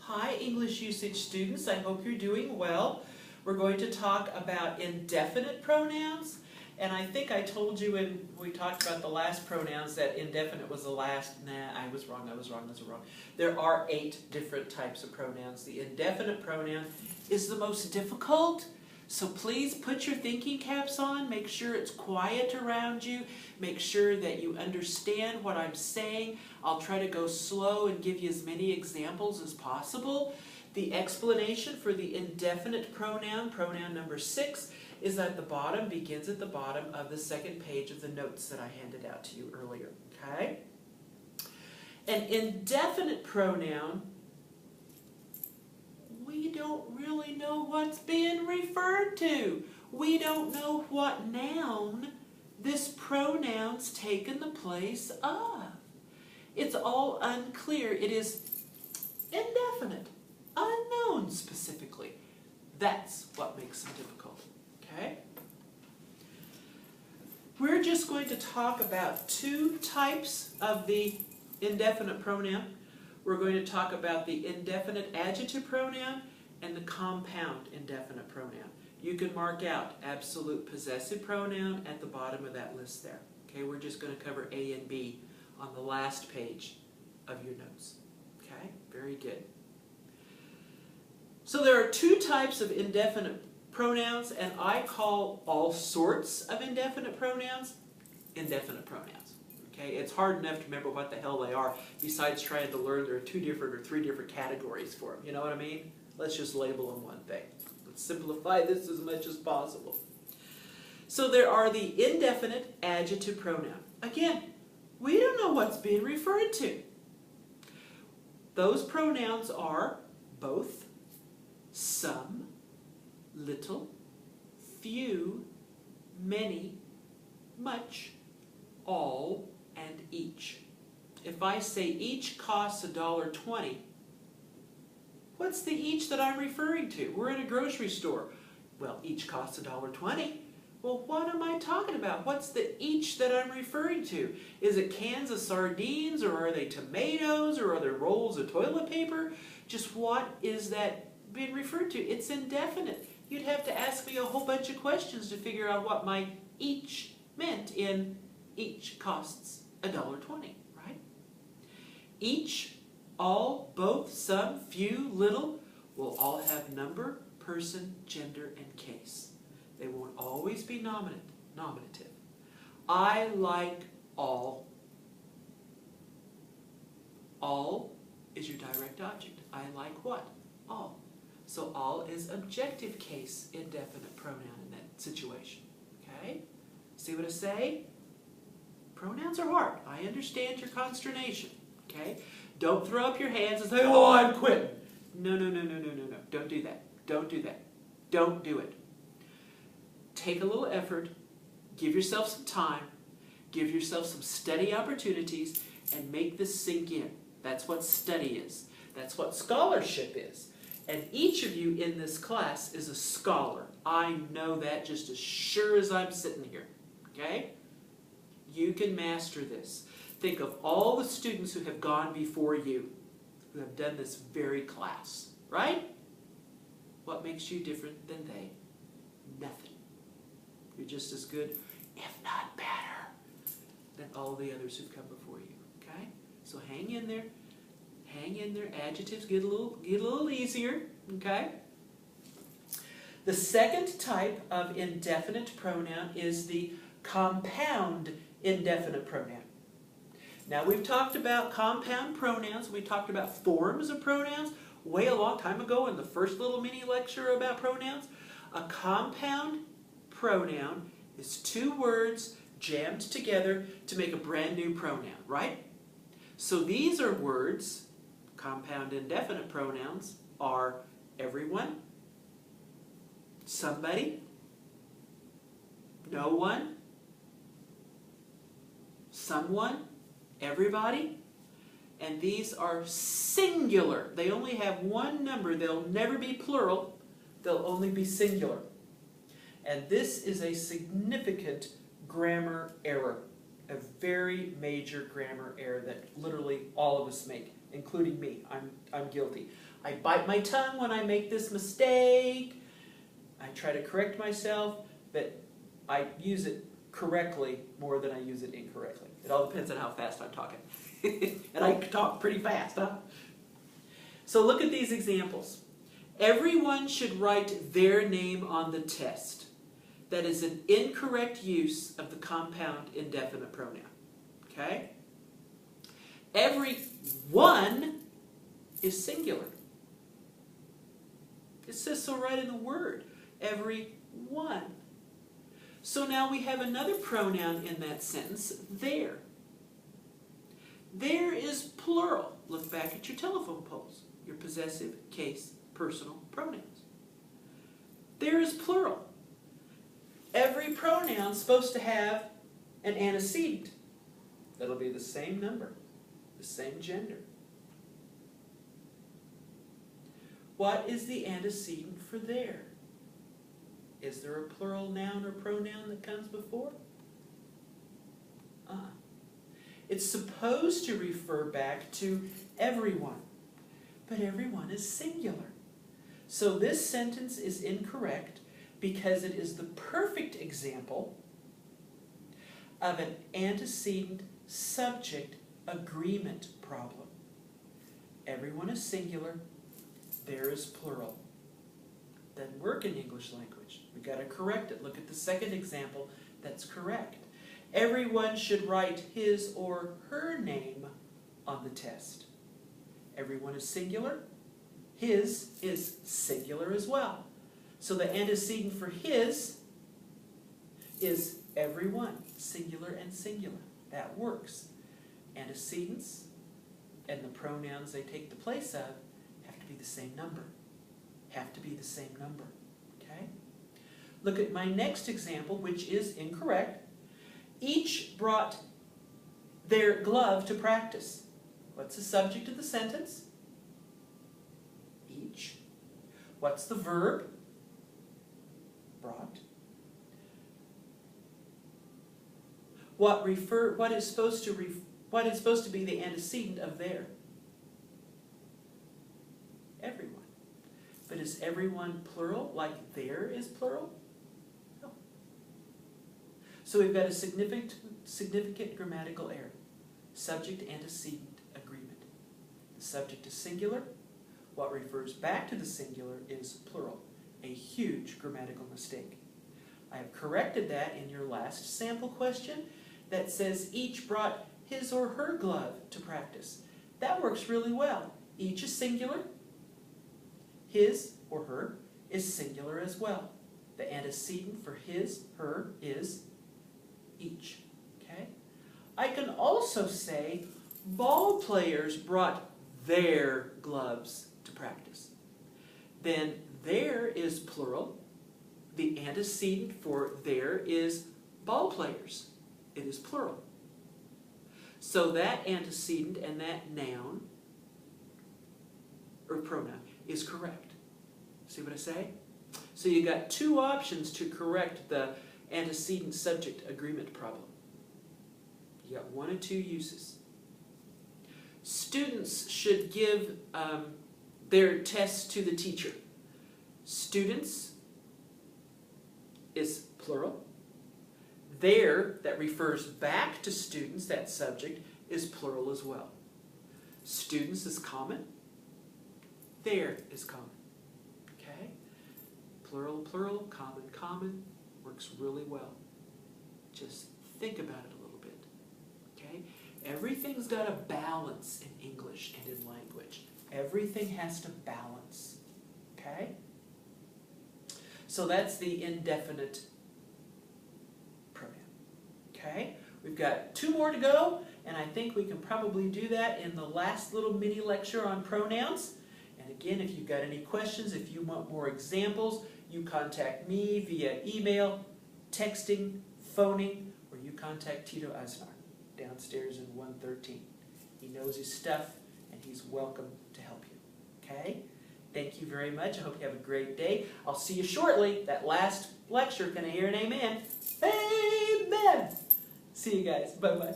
Hi, English usage students. I hope you're doing well. We're going to talk about indefinite pronouns. And I think I told you when we talked about the last pronouns that indefinite was the last. Nah, I was wrong. There are 8 different types of pronouns. The indefinite pronoun is the most difficult. So please put your thinking caps on. Make sure it's quiet around you. Make sure that you understand what I'm saying. I'll try to go slow and give you as many examples as possible. The explanation for the indefinite pronoun, pronoun number 6, is at the bottom, begins at the bottom of the second page of the notes that I handed out to you earlier. Okay? An indefinite pronoun, we don't really know what's being referred to. We don't know what noun this pronoun's taken the place of. It's all unclear. It is indefinite, unknown specifically. That's what makes them difficult. Okay? We're just going to talk about 2 types of the indefinite pronoun. We're going to talk about the indefinite adjective pronoun and the compound indefinite pronoun. You can mark out absolute possessive pronoun at the bottom of that list there. Okay, we're just going to cover A and B on the last page of your notes. Okay, very good. So there are 2 types of indefinite pronouns, and I call all sorts of indefinite pronouns indefinite pronouns. Okay, it's hard enough to remember what the hell they are, besides trying to learn there are 2 different or 3 different categories for them. You know what I mean? Let's just label them one thing. Let's simplify this as much as possible. So there are the indefinite adjective pronoun. Again, we don't know what's being referred to. Those pronouns are both, some, little, few, many, much, all, and each. If I say each costs $1.20, what's the each that I'm referring to? We're in a grocery store. Well, each costs $1.20. Well, what am I talking about? What's the each that I'm referring to? Is it cans of sardines, or are they tomatoes, or are there rolls of toilet paper? Just what is that being referred to? It's indefinite. You'd have to ask me a whole bunch of questions to figure out what my each meant in each costs $1.20, right? Each, all, both, some, few, little will all have number, person, gender, and case. They won't always be nominative. I like all. All is your direct object. I like what? All. So all is objective case indefinite pronoun in that situation. Okay? See what I say? Pronouns are hard. I understand your consternation. Okay? Don't throw up your hands and say, oh, I'm quitting. No. Don't do that. Don't do that. Don't do it. Take a little effort. Give yourself some time. Give yourself some study opportunities and make this sink in. That's what study is. That's what scholarship is. And each of you in this class is a scholar. I know that just as sure as I'm sitting here. Okay? You can master this. Think of all the students who have gone before you, who have done this very class. Right? What makes you different than they? Nothing. You're just as good, if not better, than all the others who've come before you. Okay? So hang in there. Hang in there. Adjectives get a little easier. Okay? The second type of indefinite pronoun is the compound indefinite pronoun. Now, we've talked about compound pronouns. We talked about forms of pronouns way a long time ago in the first little mini lecture about pronouns. A compound pronoun is 2 words jammed together to make a brand new pronoun, right? So these are words, compound indefinite pronouns are everyone, somebody, no one, someone, everybody, and these are singular. They only have one number. They'll never be plural. They'll only be singular. And this is a significant grammar error, a very major grammar error that literally all of us make including me. I'm guilty. I bite my tongue when I make this mistake. I try to correct myself, but I use it correctly more than I use it incorrectly. It all depends on how fast I'm talking. And I talk pretty fast, huh? So look at these examples. Everyone should write their name on the test. That is an incorrect use of the compound indefinite pronoun. Okay? Everyone is singular. It says so right in the word. Everyone. So now we have another pronoun in that sentence, their. There is plural. Look back at your telephone poles, your possessive, case, personal pronouns. There is plural. Every pronoun is supposed to have an antecedent. That'll be the same number, the same gender. What is the antecedent for there? Is there a plural noun or pronoun that comes before? It's supposed to refer back to everyone, but everyone is singular. So this sentence is incorrect because it is the perfect example of an antecedent subject agreement problem. Everyone is singular, there is plural. Doesn't work in English language. We've got to correct it. Look at the second example that's correct. Everyone should write his or her name on the test. Everyone is singular. His is singular as well. So the antecedent for his is everyone, singular and singular. That works. Antecedents and the pronouns they take the place of have to be the same number. Have to be the same number. Okay? Look at my next example, which is incorrect. Each brought their glove to practice. What's the subject of the sentence? Each. What's the verb? Brought. What is supposed to be the antecedent of there? Everyone. But is everyone plural, like there is plural? No. So we've got a significant grammatical error. Subject-antecedent agreement. The subject is singular. What refers back to the singular is plural. A huge grammatical mistake. I have corrected that in your last sample question that says each brought his or her glove to practice. That works really well. Each is singular. His or her is singular as well. The antecedent for his, her is each. Okay? I can also say ball players brought their gloves to practice. Then there is plural. The antecedent for there is ball players. It is plural. So that antecedent and that noun or pronoun is correct. See what I say? So you got two options to correct the antecedent subject agreement problem. You got one of two uses. Students should give their tests to the teacher. Students is plural. There, that refers back to students, that subject, is plural as well. Students is common. There is common. Okay? Plural, plural, common, common, works really well. Just think about it a little bit. Okay? Everything's got a balance in English and in language. Everything has to balance. Okay? So that's the indefinite pronoun. Okay? We've got two more to go, and I think we can probably do that in the last little mini lecture on pronouns. And again, if you've got any questions, if you want more examples, you contact me via email, texting, phoning, or you contact Tito Aznar downstairs in 113. He knows his stuff, and he's welcome to help you. Okay? Thank you very much. I hope you have a great day. I'll see you shortly. That last lecture, can I hear an amen? Amen! See you guys. Bye-bye.